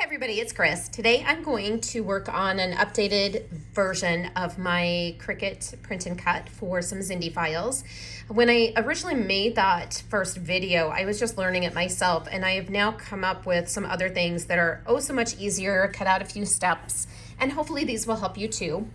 Everybody, it's Chris. Today I'm going to work on an updated version of my Cricut print and cut for some Zindee files. When I originally made that first video, I was just learning it myself, and I have now come up with some other things that are oh so much easier, cut out a few steps, and hopefully these will help you too.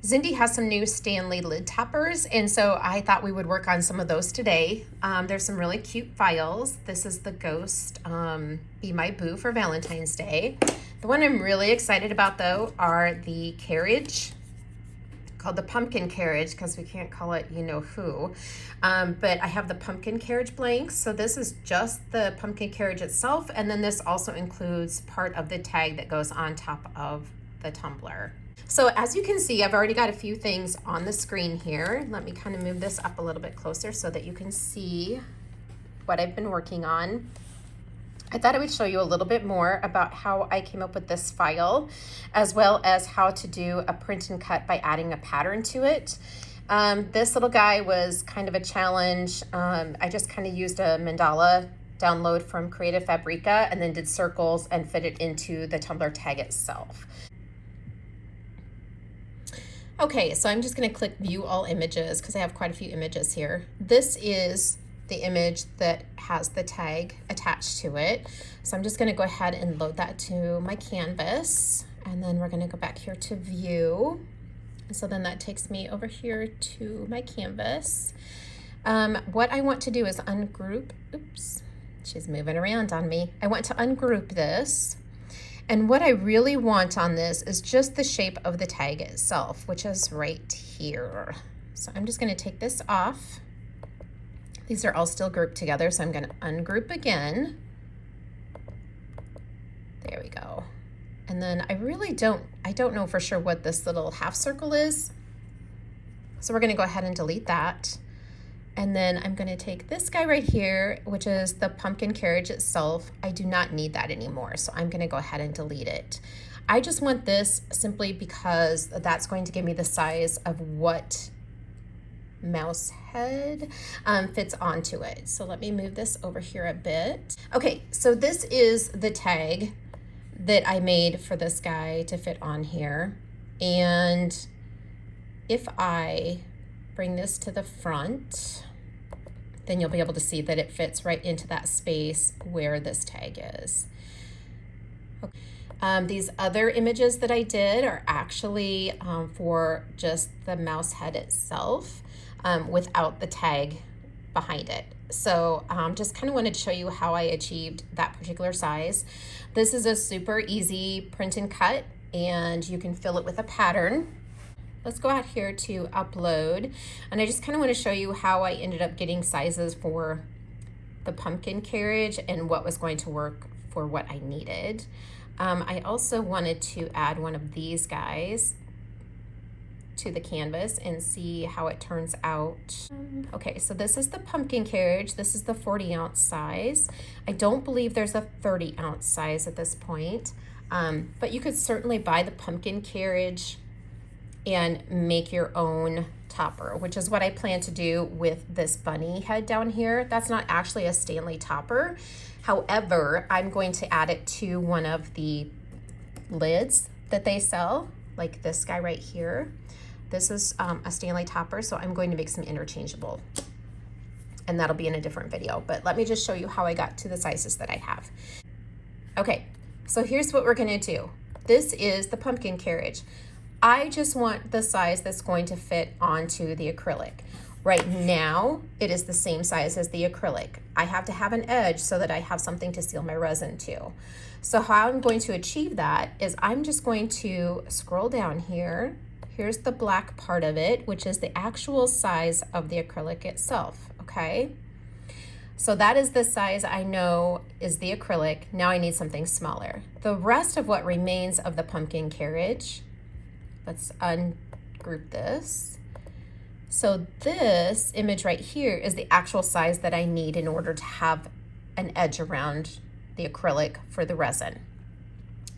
Zindee has some new Stanley lid toppers, and so I thought we would work on some of those today. There's some really cute files. This is the Ghost Be My Boo for Valentine's Day. The one I'm really excited about though are the carriage, called the pumpkin carriage because we can't call it you know who. But I have the pumpkin carriage blanks. So this is just the pumpkin carriage itself, and then this also includes part of the tag that goes on top of the tumbler. So as you can see, I've already got a few things on the screen here. Let me kind of move this up a little bit closer so that you can see what I've been working on. I thought I would show you a little bit more about how I came up with this file, as well as how to do a print and cut by adding a pattern to it. This little guy was kind of a challenge. I just kind of used a mandala download from Creative Fabrica and then did circles and fit it into the tumbler tag itself. Okay, so I'm just going to click view all images because I have quite a few images here. This is the image that has the tag attached to it. So I'm just going to go ahead and load that to my canvas, and then we're going to go back here to view. And so then that takes me over here to my canvas. What I want to do is ungroup, oops, she's moving around on me. I want to ungroup this. And what I really want on this is just the shape of the tag itself, which is right here. So I'm just going to take this off. These are all still grouped together, so I'm going to ungroup again. There we go. And then I don't know for sure what this little half circle is. So we're going to go ahead and delete that. And then I'm going to take this guy right here, which is the pumpkin carriage itself. I do not need that anymore, so I'm going to go ahead and delete it. I just want this simply because that's going to give me the size of what mouse head fits onto it. So let me move this over here a bit. Okay, so this is the tag that I made for this guy to fit on here. And if I bring this to the front, then you'll be able to see that it fits right into that space where this tag is. Okay. These other images that I did are actually for just the mouse head itself without the tag behind it. So just kind of wanted to show you how I achieved that particular size. This is a super easy print and cut, and you can fill it with a pattern. Let's go out here to upload, and I just kind of want to show you how I ended up getting sizes for the pumpkin carriage and what was going to work for what I needed. I also wanted to add one of these guys to the canvas and see how it turns out. Okay, so this is the pumpkin carriage. This is the 40-ounce size. I don't believe there's a 30-ounce size at this point, but you could certainly buy the pumpkin carriage and make your own topper, which is what I plan to do with this bunny head down here. That's not actually a Stanley topper. However, I'm going to add it to one of the lids that they sell, like this guy right here. This is a Stanley topper, so I'm going to make some interchangeable, and that'll be in a different video. But let me just show you how I got to the sizes that I have. Okay, so here's what we're gonna do. This is the pumpkin carriage. I just want the size that's going to fit onto the acrylic. Right now, it is the same size as the acrylic. I have to have an edge so that I have something to seal my resin to. So how I'm going to achieve that is I'm just going to scroll down here. Here's the black part of it, which is the actual size of the acrylic itself, okay? So that is the size I know is the acrylic. Now I need something smaller. The rest of what remains of the pumpkin carriage, let's ungroup this. So this image right here is the actual size that I need in order to have an edge around the acrylic for the resin.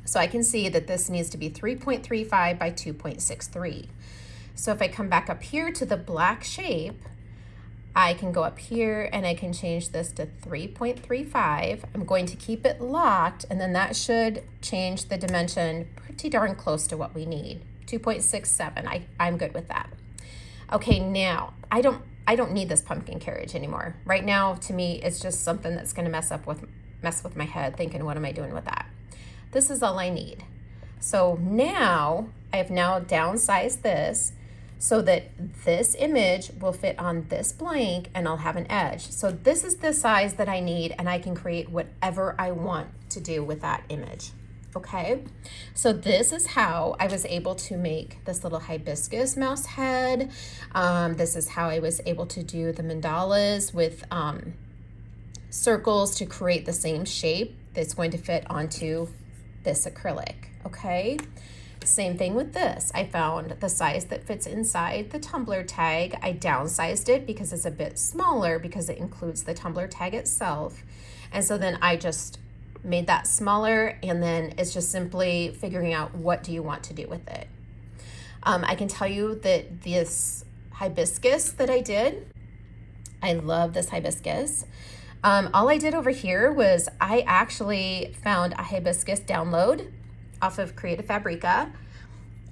So I can see that this needs to be 3.35 by 2.63. So if I come back up here to the black shape, I can go up here and I can change this to 3.35. I'm going to keep it locked, and then that should change the dimension pretty darn close to what we need. 2.67, I'm good with that. Okay, now I don't need this pumpkin carriage anymore. Right now, to me, it's just something that's gonna mess with my head, thinking, what am I doing with that? This is all I need. So now I have now downsized this so that this image will fit on this blank and I'll have an edge. So this is the size that I need, and I can create whatever I want to do with that image. Okay, so this is how I was able to make this little hibiscus mouse head. This is how I was able to do the mandalas with circles to create the same shape that's going to fit onto this acrylic. Okay, same thing with this. I found the size that fits inside the tumbler tag. I downsized it because it's a bit smaller because it includes the tumbler tag itself. And so then I just made that smaller, and then it's just simply figuring out what do you want to do with it. I can tell you that this hibiscus that I did, I love this hibiscus. All I did over here was I actually found a hibiscus download off of Creative Fabrica.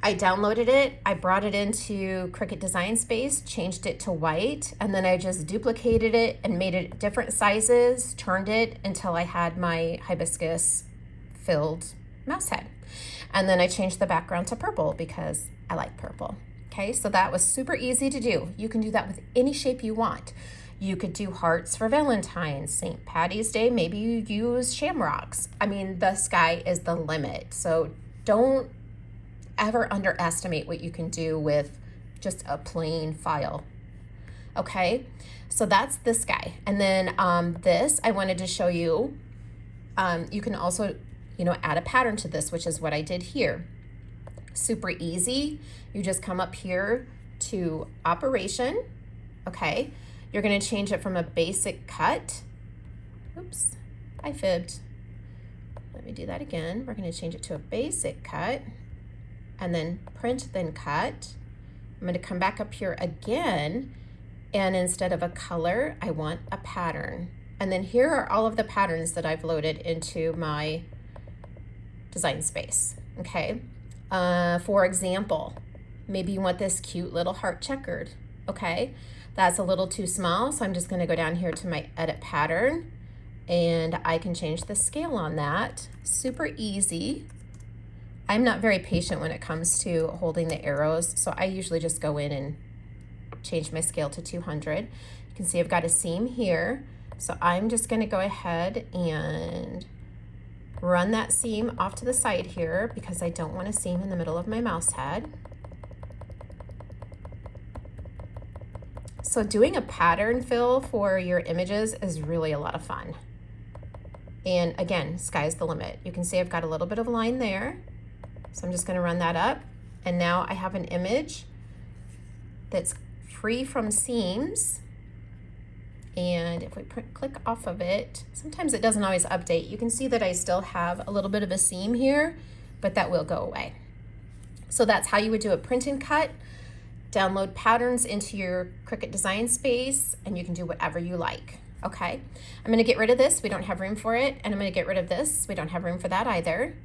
I downloaded it, I brought it into Cricut Design Space, changed it to white, and then I just duplicated it and made it different sizes, turned it until I had my hibiscus filled mouse head. And then I changed the background to purple because I like purple. Okay, so that was super easy to do. You can do that with any shape you want. You could do hearts for Valentine's, St. Patty's Day, maybe you use shamrocks. I mean, the sky is the limit. So don't ever underestimate what you can do with just a plain file. Okay, so that's this guy. And then this, I wanted to show you, you can also, add a pattern to this, which is what I did here. Super easy. You just come up here to operation. Okay, you're going to change it from a basic cut. Oops, I fibbed. Let me do that again. We're going to change it to a basic cut, and then print, then cut. I'm going to come back up here again, and instead of a color, I want a pattern. And then here are all of the patterns that I've loaded into my design space. Okay, for example, maybe you want this cute little heart checkered. Okay, that's a little too small, so I'm just going to go down here to my edit pattern, and I can change the scale on that. Super easy. I'm not very patient when it comes to holding the arrows, so I usually just go in and change my scale to 200. You can see I've got a seam here, so I'm just going to go ahead and run that seam off to the side here because I don't want a seam in the middle of my mouse head. So doing a pattern fill for your images is really a lot of fun. And again, sky's the limit. You can see I've got a little bit of line there. So I'm just going to run that up, and now I have an image that's free from seams. And if we click off of it, sometimes it doesn't always update. You can see that I still have a little bit of a seam here, but that will go away. So that's how you would do a print and cut. Download patterns into your Cricut Design Space, and you can do whatever you like. Okay, I'm going to get rid of this. We don't have room for it. And I'm going to get rid of this. We don't have room for that either.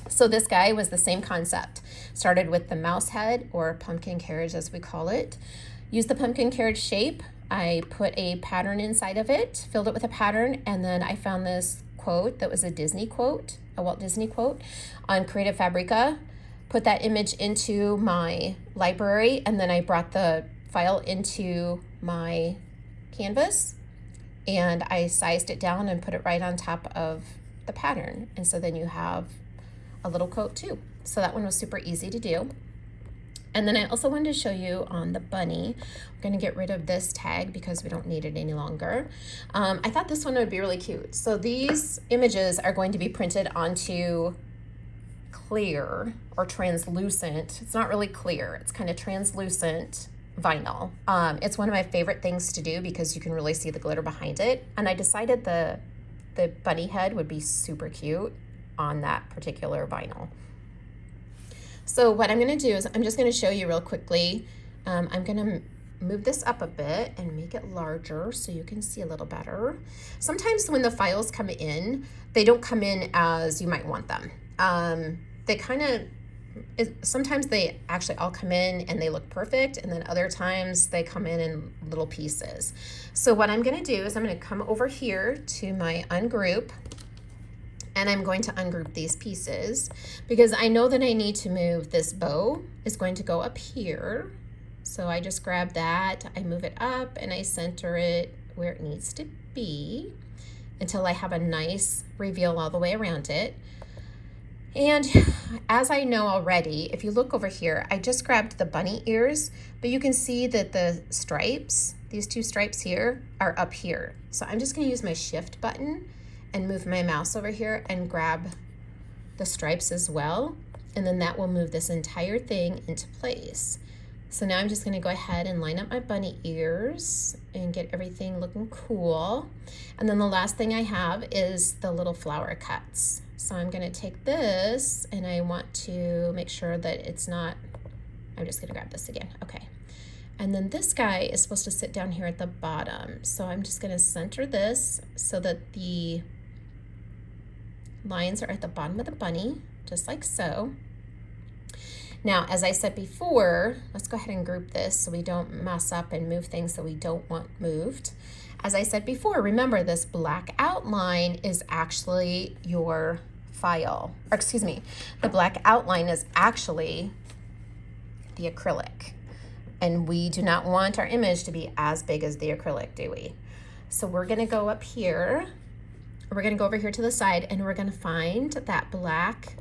So this guy was the same concept. Started with the mouse head, or pumpkin carriage as we call it. Used the pumpkin carriage shape. I put a pattern inside of it, filled it with a pattern, and then I found this quote that was a Disney quote, a Walt Disney quote, on Creative Fabrica. Put that image into my library, and then I brought the file into my canvas, and I sized it down and put it right on top of the pattern. And so then you have a little quote too. So that one was super easy to do. And then I also wanted to show you on the bunny. We're going to get rid of this tag because we don't need it any longer. I thought this one would be really cute. So these images are going to be printed onto clear or translucent. It's not really clear. It's kind of translucent vinyl. It's one of my favorite things to do because you can really see the glitter behind it. And I decided the bunny head would be super cute on that particular vinyl. So what I'm going to do is I'm just going to show you real quickly. I'm going to move this up a bit and make it larger so you can see a little better. Sometimes when the files come in, they don't come in as you might want them. They kind of, sometimes they actually all come in and they look perfect, and then other times they come in little pieces. So what I'm gonna do is I'm gonna come over here to my ungroup, and I'm going to ungroup these pieces because I know that I need to move this bow is going to go up here. So I just grab that, I move it up, and I center it where it needs to be until I have a nice reveal all the way around it. And as I know already, if you look over here, I just grabbed the bunny ears, but you can see that the stripes, these two stripes here, are up here. So I'm just gonna use my shift button and move my mouse over here and grab the stripes as well. And then that will move this entire thing into place. So now I'm just gonna go ahead and line up my bunny ears and get everything looking cool. And then the last thing I have is the little flower cuts. So I'm gonna take this and I want to make sure that it's not, I'm just gonna grab this again, okay. And then this guy is supposed to sit down here at the bottom. So I'm just gonna center this so that the lines are at the bottom of the bunny, just like so. Now, as I said before, let's go ahead and group this so we don't mess up and move things that we don't want moved. As I said before, remember this black outline is actually your file, or excuse me, the black outline is actually the acrylic. And we do not want our image to be as big as the acrylic, do we? So we're gonna go up here, we're gonna go over here to the side, and we're gonna find that black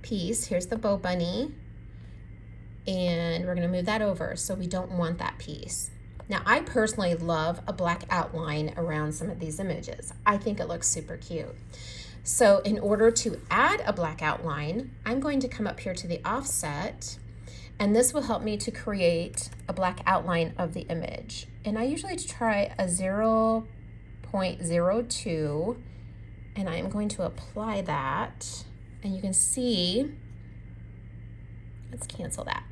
piece. Here's the bow bunny. And we're gonna move that over, so we don't want that piece. Now, I personally love a black outline around some of these images. I think it looks super cute. So in order to add a black outline, I'm going to come up here to the offset, and this will help me to create a black outline of the image. And I usually try a 0.02, and I'm going to apply that. And you can see, let's cancel that.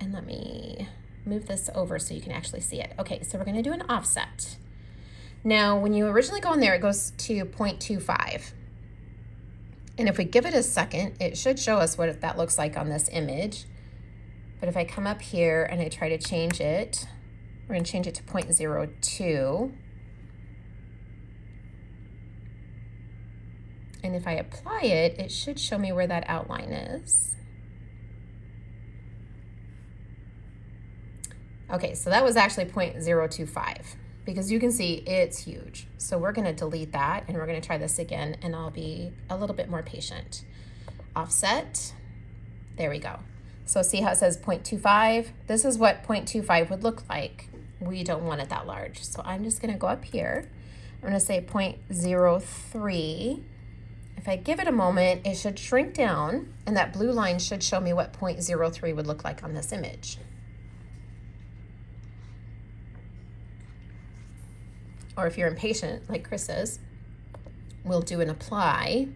And let me move this over so you can actually see it. Okay, so we're gonna do an offset. Now, when you originally go in there, it goes to 0.25. And if we give it a second, it should show us what that looks like on this image. But if I come up here and I try to change it, we're gonna change it to 0.02. And if I apply it, it should show me where that outline is. Okay, so that was actually 0.025 because you can see it's huge. So we're gonna delete that and we're gonna try this again, and I'll be a little bit more patient. Offset, there we go. So see how it says 0.25? This is what 0.25 would look like. We don't want it that large. So I'm just gonna go up here. I'm gonna say 0.03. If I give it a moment, it should shrink down, and that blue line should show me what 0.03 would look like on this image. Or if you're impatient, like Chris is, we'll do an apply.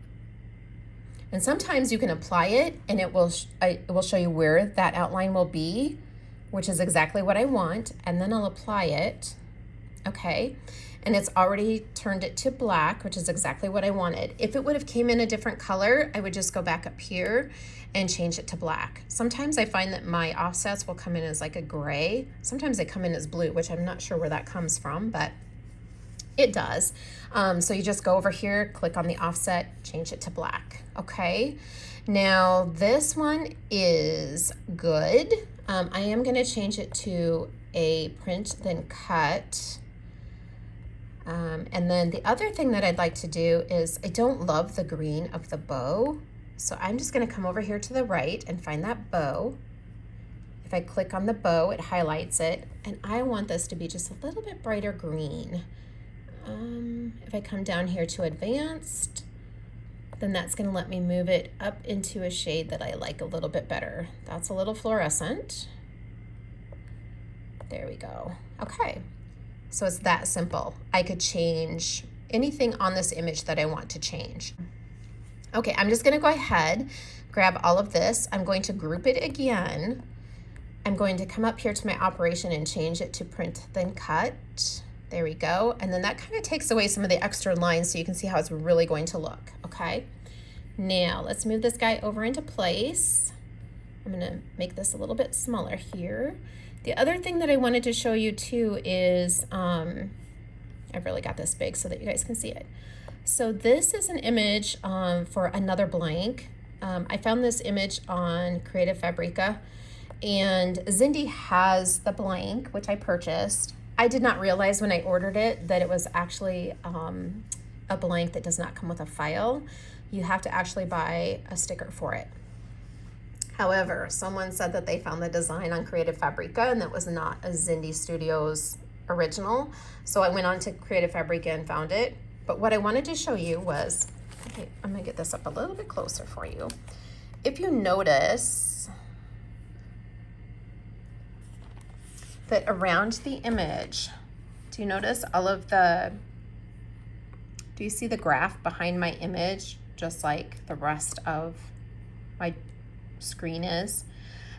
And sometimes you can apply it and it will show you where that outline will be, which is exactly what I want. And then I'll apply it, okay? And it's already turned it to black, which is exactly what I wanted. If it would have came in a different color, I would just go back up here and change it to black. Sometimes I find that my offsets will come in as like a gray. Sometimes they come in as blue, which I'm not sure where that comes from, but it does. So you just go over here, click on the offset, change it to black, okay? Now this one is good. I am gonna change it to a print then cut. And then the other thing that I'd like to do is, I don't love the green of the bow. So I'm just gonna come over here to the right and find that bow. If I click on the bow, it highlights it. And I want this to be just a little bit brighter green. If I come down here to advanced, then that's gonna let me move it up into a shade that I like a little bit better. That's a little fluorescent. There we go. Okay, so it's that simple. I could change anything on this image that I want to change. Okay, I'm just gonna go ahead, grab all of this. I'm going to group it again. I'm going to come up here to my operation and change it to print then cut. There we go. And then that kind of takes away some of the extra lines so you can see how it's really going to look, okay? Now let's move this guy over into place. I'm gonna make this a little bit smaller here. The other thing that I wanted to show you too is, I've really got this big so that you guys can see it. So this is an image for another blank. I found this image on Creative Fabrica, and Zindee has the blank, which I purchased. I did not realize when I ordered it that it was actually a blank that does not come with a file. You have to actually buy a sticker for it. However, someone said that they found the design on Creative Fabrica and that was not a Zindee Studios original. So I went on to Creative Fabrica and found it. But what I wanted to show you was, okay, I'm gonna get this up a little bit closer for you. If you notice that around the image, do you notice all of the, do you see the graph behind my image, just like the rest of my screen is?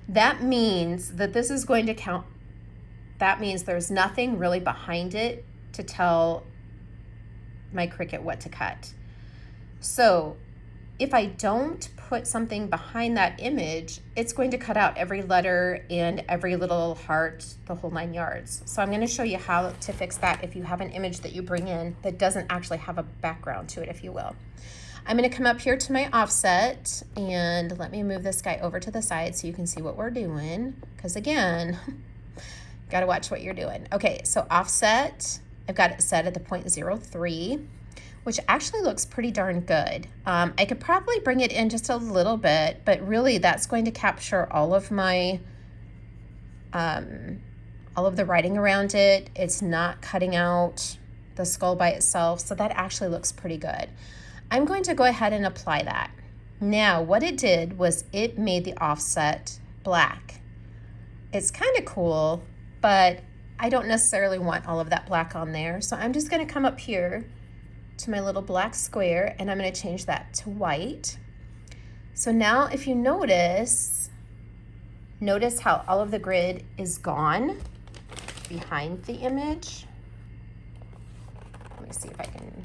That means that this is going to count. That means there's nothing really behind it to tell my Cricut what to cut. So if I don't put something behind that image, it's going to cut out every letter and every little heart, the whole 9 yards. So I'm going to show you how to fix that if you have an image that you bring in that doesn't actually have a background to it, if you will. I'm going to come up here to my offset and let me move this guy over to the side so you can see what we're doing. Because again, got to watch what you're doing. Okay, so offset, I've got it set at the 0.03, which actually looks pretty darn good. I could probably bring it in just a little bit, but really that's going to capture all of my, all of the writing around it. It's not cutting out the skull by itself, so that actually looks pretty good. I'm going to go ahead and apply that. Now, what it did was it made the offset black. It's kind of cool, but I don't necessarily want all of that black on there. So I'm just going to come up here to my little black square and I'm going to change that to white. So now if you notice how all of the grid is gone behind the image. Let me see if I can,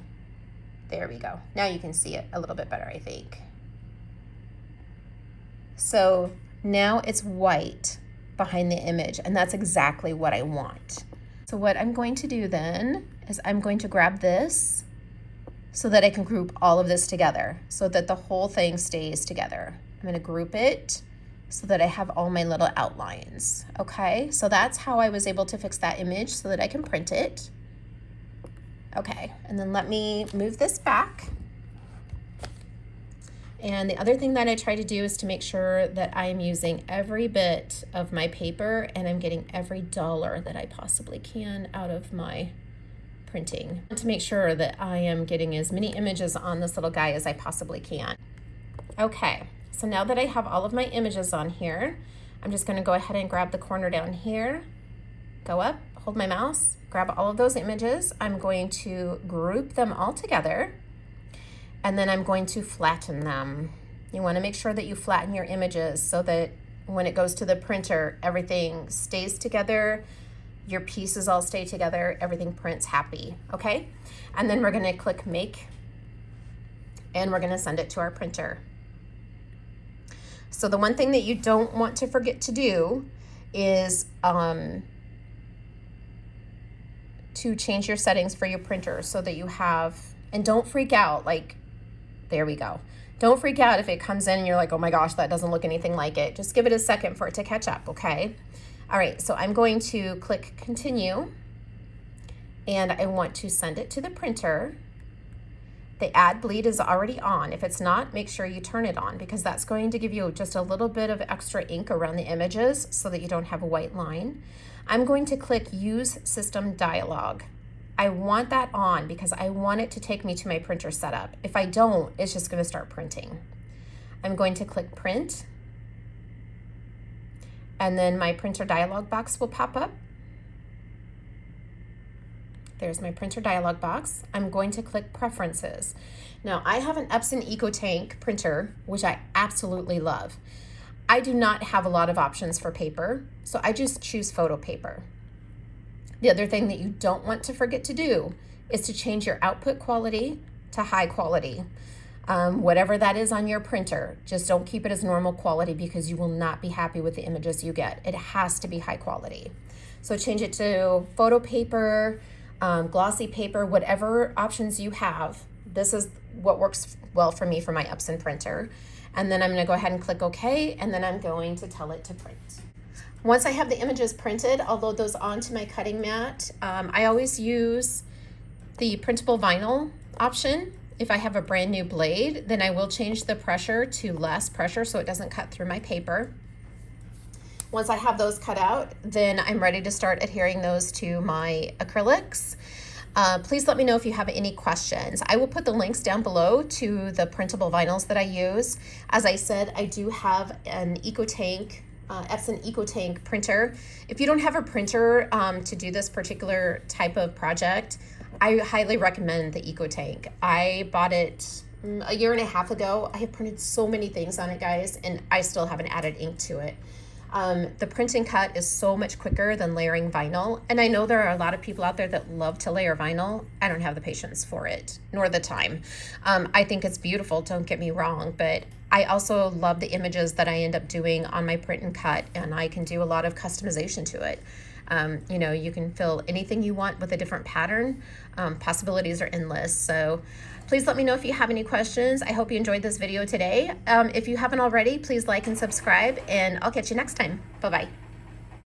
there we go. Now you can see it a little bit better, I think. So now it's white behind the image, and that's exactly what I want. So what I'm going to do then is I'm going to grab this so that I can group all of this together so that the whole thing stays together. I'm going to group it so that I have all my little outlines. Okay, so that's how I was able to fix that image so that I can print it. Okay, and then let me move this back. And the other thing that I try to do is to make sure that I'm using every bit of my paper and I'm getting every dollar that I possibly can out of my printing to make sure that I am getting as many images on this little guy as I possibly can. Okay, so now that I have all of my images on here, I'm just going to go ahead and grab the corner down here, go up, hold my mouse, grab all of those images. I'm going to group them all together. And then I'm going to flatten them. You want to make sure that you flatten your images so that when it goes to the printer, everything stays together, your pieces all stay together, everything prints happy, okay? And then we're going to click Make, and we're going to send it to our printer. So the one thing that you don't want to forget to do is to change your settings for your printer so that you have, and don't freak out, like, there we go. Don't freak out if it comes in and you're like, oh my gosh, that doesn't look anything like it. Just give it a second for it to catch up, okay? All right, so I'm going to click Continue, and I want to send it to the printer. The Add Bleed is already on. If it's not, make sure you turn it on because that's going to give you just a little bit of extra ink around the images so that you don't have a white line. I'm going to click Use System Dialog. I want that on because I want it to take me to my printer setup. If I don't, it's just going to start printing. I'm going to click Print, and then my printer dialog box will pop up. There's my printer dialog box. I'm going to click Preferences. Now, I have an Epson EcoTank printer, which I absolutely love. I do not have a lot of options for paper, so I just choose photo paper. The other thing that you don't want to forget to do is to change your output quality to high quality. Whatever that is on your printer, just don't keep it as normal quality because you will not be happy with the images you get. It has to be high quality. So change it to photo paper, glossy paper, whatever options you have. This is what works well for me for my Epson printer. And then I'm going to go ahead and click OK, and then I'm going to tell it to print. Once I have the images printed, I'll load those onto my cutting mat. I always use the printable vinyl option. If I have a brand new blade, then I will change the pressure to less pressure so it doesn't cut through my paper. Once I have those cut out, then I'm ready to start adhering those to my acrylics. Please let me know if you have any questions. I will put the links down below to the printable vinyls that I use. As I said, I do have an EcoTank, Epson EcoTank printer. If you don't have a printer to do this particular type of project, I highly recommend the EcoTank. I bought it a year and a half ago. I have printed so many things on it, guys, and I still haven't added ink to it. The print and cut is so much quicker than layering vinyl. And I know there are a lot of people out there that love to layer vinyl. I don't have the patience for it, nor the time. I think it's beautiful, don't get me wrong, but I also love the images that I end up doing on my print and cut, and I can do a lot of customization to it. You know, you can fill anything you want with a different pattern. Possibilities are endless. So please let me know if you have any questions. I hope you enjoyed this video today. If you haven't already, please like and subscribe, and I'll catch you next time. Bye-bye.